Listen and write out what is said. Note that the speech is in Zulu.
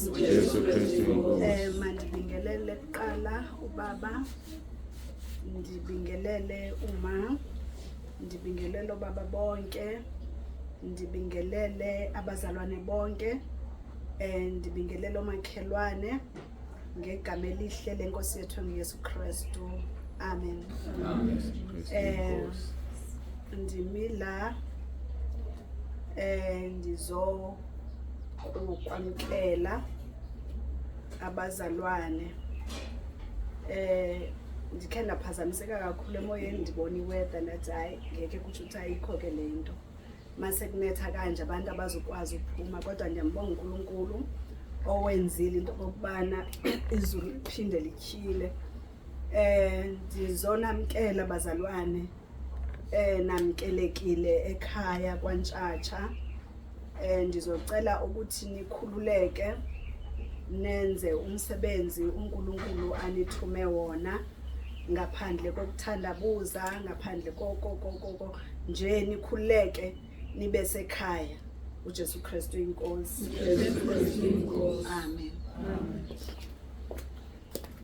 inkosi. Jesu Kristu inkosi. Mandibingelele kuqala ubaba, ndibingelele uma, ndibingelele obaba bonke, ndibingelele abazalwane bonke, ndibingelele omakhelwane ngegama elihle lenkosi yethu ngeYesu Kristu. Amen. Ndimila ndizokwamkela abazalwane. Ndikhe ndaphazamiseka kakhulu emoyeni, ndibona iweather nathi hayi ngeke kuthi ukuthi ayikho ke le nto. Mase kunetha kanje abantu abazokwazi ukuphuma, kodwa ndiyambonga uNkulunkulu owenzile into okubana izulu liphinde lityhile. Ndizonamkela abazalwane namkelekile ekhaya kwaNtshatsha. Ndizocela ukuthi nikhululeke nenze umsebenzi uNkulunkulu anithume wona, ngaphandle kokuthandabuza, ngaphandle koko nje nikhululeke nibe sekhaya. uJesu Kristu inkosi. Amen.